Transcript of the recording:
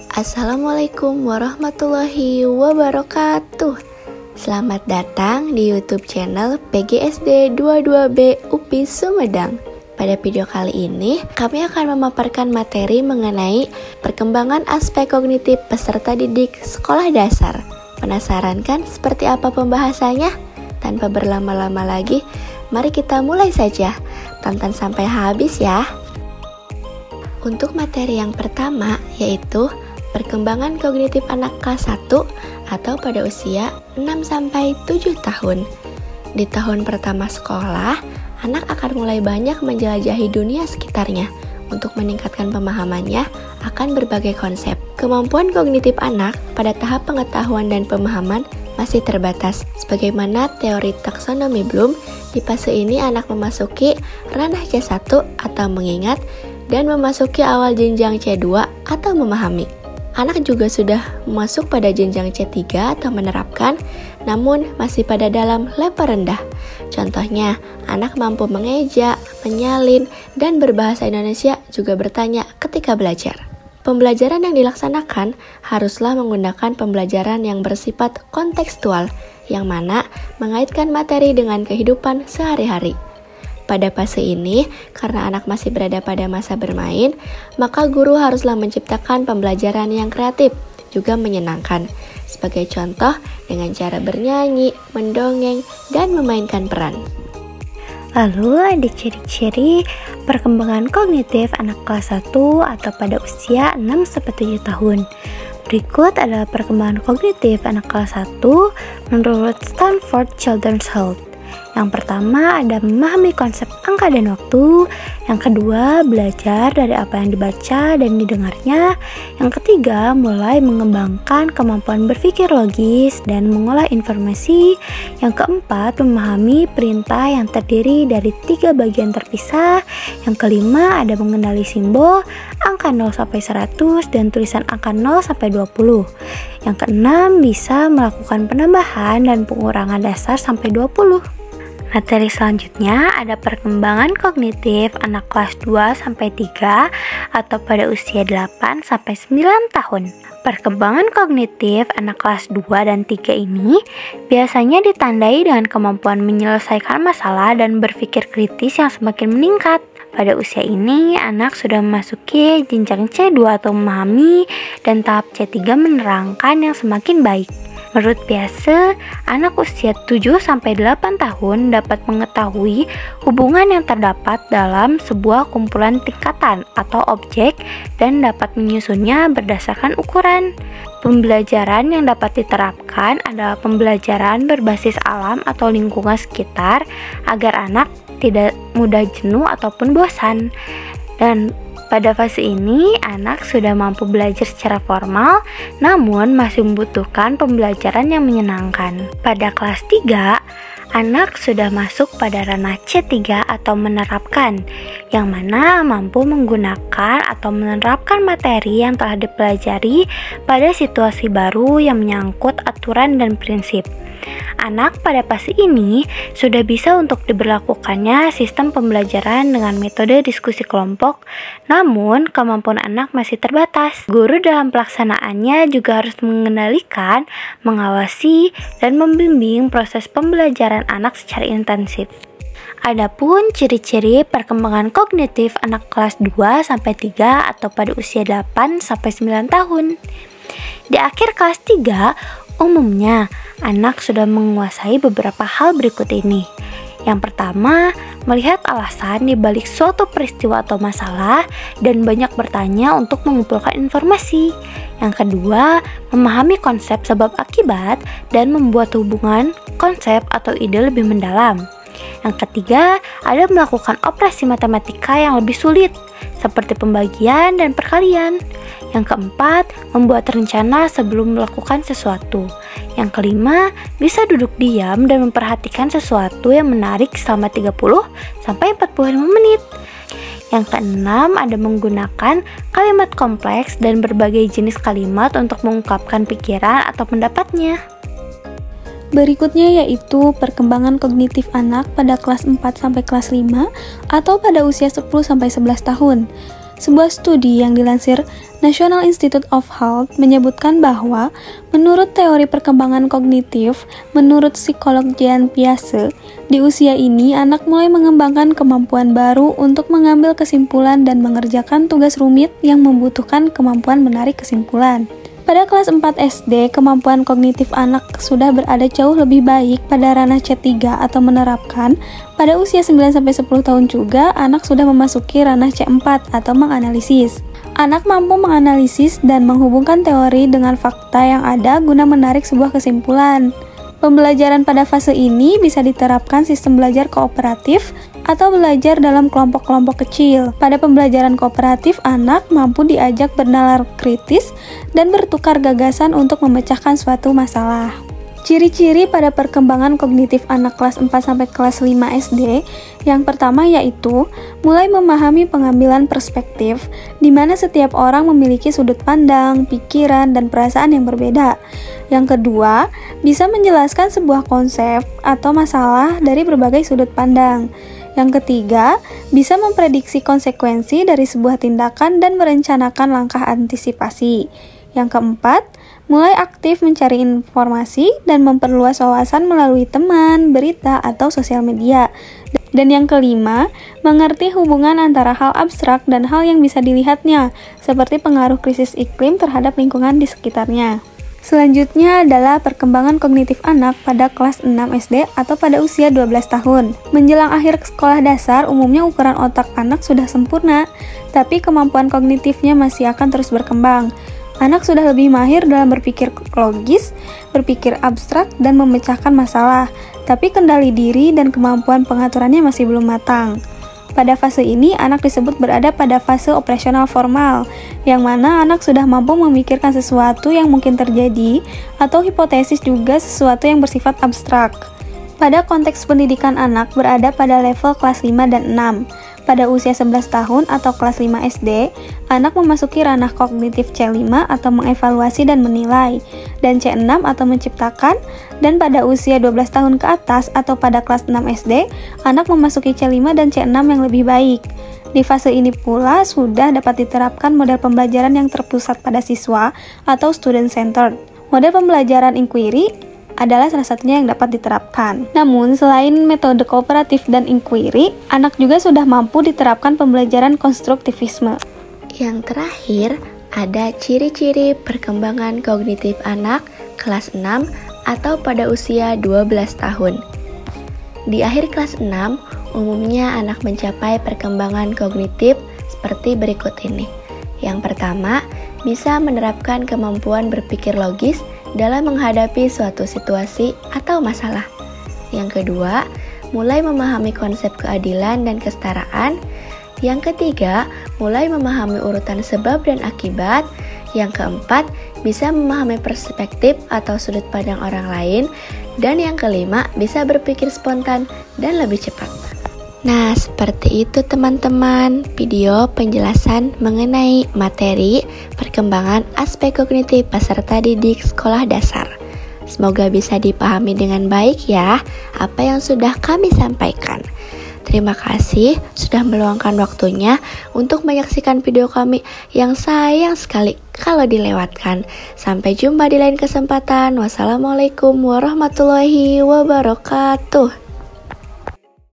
Assalamualaikum warahmatullahi wabarakatuh. Selamat datang di YouTube channel PGSD 22B UPI Sumedang. Pada video kali ini, kami akan memaparkan materi mengenai perkembangan aspek kognitif peserta didik sekolah dasar. Penasaran kan seperti apa pembahasannya? Tanpa berlama-lama lagi, mari kita mulai saja. Tonton sampai habis ya. Untuk materi yang pertama yaitu perkembangan kognitif anak kelas 1 atau pada usia 6-7 tahun. Di tahun pertama sekolah, anak akan mulai banyak menjelajahi dunia sekitarnya untuk meningkatkan pemahamannya akan berbagai konsep. Kemampuan kognitif anak pada tahap pengetahuan dan pemahaman masih terbatas. Sebagaimana teori taksonomi Bloom, di fase ini anak memasuki ranah C1 atau mengingat dan memasuki awal jenjang C2 atau memahami. Anak juga sudah masuk pada jenjang C3 atau menerapkan, namun masih pada dalam level rendah. Contohnya, anak mampu mengeja, menyalin, dan berbahasa Indonesia juga bertanya ketika belajar. Pembelajaran yang dilaksanakan haruslah menggunakan pembelajaran yang bersifat kontekstual, yang mana mengaitkan materi dengan kehidupan sehari-hari. Pada fase ini, karena anak masih berada pada masa bermain, maka guru haruslah menciptakan pembelajaran yang kreatif, juga menyenangkan. Sebagai contoh, dengan cara bernyanyi, mendongeng, dan memainkan peran. Lalu ada ciri-ciri perkembangan kognitif anak kelas 1 atau pada usia 6-7 tahun. Berikut adalah perkembangan kognitif anak kelas 1 menurut Stanford Children's Health. Yang pertama ada memahami konsep angka dan waktu. Yang kedua, belajar dari apa yang dibaca dan didengarnya. Yang ketiga, mulai mengembangkan kemampuan berpikir logis dan mengolah informasi. Yang keempat, memahami perintah yang terdiri dari 3 bagian terpisah. Yang kelima, ada mengenali simbol, angka 0-100 dan tulisan angka 0-20. Yang keenam, bisa melakukan penambahan dan pengurangan dasar sampai 20. Materi selanjutnya ada perkembangan kognitif anak kelas 2-3 atau pada usia 8-9 tahun. Perkembangan kognitif anak kelas 2 dan 3 ini biasanya ditandai dengan kemampuan menyelesaikan masalah dan berpikir kritis yang semakin meningkat. Pada usia ini, anak sudah memasuki jenjang C2 atau memahami dan tahap C3 menerangkan yang semakin baik. Menurut Piaget, anak usia 7-8 tahun dapat mengetahui hubungan yang terdapat dalam sebuah kumpulan tingkatan atau objek dan dapat menyusunnya berdasarkan ukuran. Pembelajaran yang dapat diterapkan adalah pembelajaran berbasis alam atau lingkungan sekitar agar anak tidak mudah jenuh ataupun bosan. Dan pada fase ini, anak sudah mampu belajar secara formal, namun masih membutuhkan pembelajaran yang menyenangkan. Pada kelas 3, anak sudah masuk pada ranah C3 atau menerapkan, yang mana mampu menggunakan atau menerapkan materi yang telah dipelajari pada situasi baru yang menyangkut aturan dan prinsip. Anak pada fase ini sudah bisa untuk diberlakukannya sistem pembelajaran dengan metode diskusi kelompok, namun kemampuan anak masih terbatas. Guru dalam pelaksanaannya juga harus mengendalikan, mengawasi, dan membimbing proses pembelajaran anak secara intensif. Adapun ciri-ciri perkembangan kognitif anak kelas 2-3 atau pada usia 8-9 tahun. Di akhir kelas 3, umumnya, anak sudah menguasai beberapa hal berikut ini. Yang pertama, melihat alasan di balik suatu peristiwa atau masalah dan banyak bertanya untuk mengumpulkan informasi. Yang kedua, memahami konsep sebab akibat dan membuat hubungan konsep atau ide lebih mendalam. Yang ketiga, ada melakukan operasi matematika yang lebih sulit, seperti pembagian dan perkalian. Yang keempat, membuat rencana sebelum melakukan sesuatu. Yang kelima, bisa duduk diam dan memperhatikan sesuatu yang menarik selama 30-45 menit. Yang keenam, ada menggunakan kalimat kompleks dan berbagai jenis kalimat untuk mengungkapkan pikiran atau pendapatnya. Berikutnya yaitu perkembangan kognitif anak pada kelas 4 sampai kelas 5 atau pada usia 10 sampai 11 tahun. Sebuah studi yang dilansir National Institute of Health menyebutkan bahwa menurut teori perkembangan kognitif, menurut psikolog Jean Piaget, di usia ini anak mulai mengembangkan kemampuan baru untuk mengambil kesimpulan dan mengerjakan tugas rumit yang membutuhkan kemampuan menarik kesimpulan. Pada kelas 4 SD, kemampuan kognitif anak sudah berada jauh lebih baik pada ranah C3 atau menerapkan. Pada usia 9-10 tahun juga, anak sudah memasuki ranah C4 atau menganalisis. Anak mampu menganalisis dan menghubungkan teori dengan fakta yang ada guna menarik sebuah kesimpulan. Pembelajaran pada fase ini bisa diterapkan sistem belajar kooperatif atau belajar dalam kelompok-kelompok kecil. Pada pembelajaran kooperatif, anak mampu diajak bernalar kritis dan bertukar gagasan untuk memecahkan suatu masalah. Ciri-ciri pada perkembangan kognitif anak kelas 4 sampai kelas 5 SD, yang pertama yaitu mulai memahami pengambilan perspektif, di mana setiap orang memiliki sudut pandang, pikiran, dan perasaan yang berbeda. Yang kedua, bisa menjelaskan sebuah konsep atau masalah dari berbagai sudut pandang. Yang ketiga, bisa memprediksi konsekuensi dari sebuah tindakan dan merencanakan langkah antisipasi. Yang keempat, mulai aktif mencari informasi dan memperluas wawasan melalui teman, berita, atau sosial media. Dan yang kelima, mengerti hubungan antara hal abstrak dan hal yang bisa dilihatnya, seperti pengaruh krisis iklim terhadap lingkungan di sekitarnya. Selanjutnya adalah perkembangan kognitif anak pada kelas 6 SD atau pada usia 12 tahun. Menjelang akhir sekolah dasar, umumnya ukuran otak anak sudah sempurna, tapi kemampuan kognitifnya masih akan terus berkembang. Anak sudah lebih mahir dalam berpikir logis, berpikir abstrak, dan memecahkan masalah, tapi kendali diri dan kemampuan pengaturannya masih belum matang. Pada fase ini, anak disebut berada pada fase operasional formal, yang mana anak sudah mampu memikirkan sesuatu yang mungkin terjadi, atau hipotesis juga sesuatu yang bersifat abstrak. Pada konteks pendidikan anak berada pada level kelas 5 dan 6. Pada usia 11 tahun atau kelas 5 SD, anak memasuki ranah kognitif C5 atau mengevaluasi dan menilai, dan C6 atau menciptakan, dan pada usia 12 tahun ke atas atau pada kelas 6 SD, anak memasuki C5 dan C6 yang lebih baik. Di fase ini pula sudah dapat diterapkan model pembelajaran yang terpusat pada siswa atau student-centered. Model pembelajaran inquiry adalah salah satunya yang dapat diterapkan. Namun, selain metode kooperatif dan inquiry, anak juga sudah mampu diterapkan pembelajaran konstruktivisme. Yang terakhir, ada ciri-ciri perkembangan kognitif anak kelas 6 atau pada usia 12 tahun. Di akhir kelas 6, umumnya anak mencapai perkembangan kognitif seperti berikut ini. Yang pertama, bisa menerapkan kemampuan berpikir logis dalam menghadapi suatu situasi atau masalah. Yang kedua, mulai memahami konsep keadilan dan kesetaraan. Yang ketiga, mulai memahami urutan sebab dan akibat. Yang keempat, bisa memahami perspektif atau sudut pandang orang lain. Dan yang kelima, bisa berpikir spontan dan lebih cepat. Nah, seperti itu teman-teman, video penjelasan mengenai materi perkembangan aspek kognitif peserta didik sekolah dasar. Semoga bisa dipahami dengan baik ya, apa yang sudah kami sampaikan. Terima kasih sudah meluangkan waktunya untuk menyaksikan video kami yang sayang sekali kalau dilewatkan. Sampai jumpa di lain kesempatan. Wassalamualaikum warahmatullahi wabarakatuh.